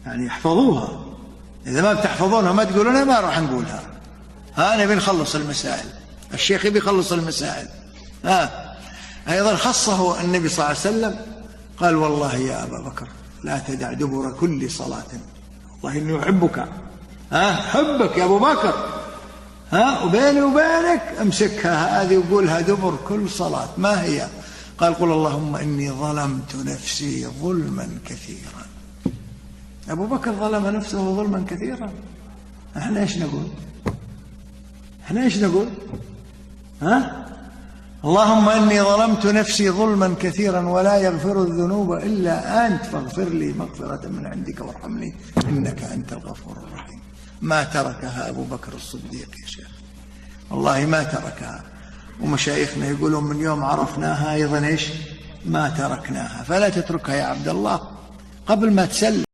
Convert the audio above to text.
يعني احفظوها، إذا ما بتحفظونها ما تقولونها ما راح نقولها. نبي نخلص المسائل، الشيخ يبي يخلص المسائل. أيضا خصه النبي صلى الله عليه وسلم، قال والله يا أبا بكر لا تدع دبر كل صلاة، والله إني أحبك، حبك يا أبو بكر، وبيني وبينك امسكها هذه وقولها دبر كل صلاة. ما هي؟ قال قل اللهم إني ظلمت نفسي ظلما كثيرا. أبو بكر ظلم نفسه ظلما كثيرا، احنا ايش نقول؟ اللهم إني ظلمت نفسي ظلما كثيرا ولا يغفر الذنوب إلا أنت فاغفر لي مغفرة من عندك وارحمني إنك أنت الغفور الرحيم. ما تركها أبو بكر الصديق يا شيخ، والله ما تركها. ومشايخنا يقولون من يوم عرفناها أيضا إيش؟ ما تركناها. فلا تتركها يا عبد الله قبل ما تسلم.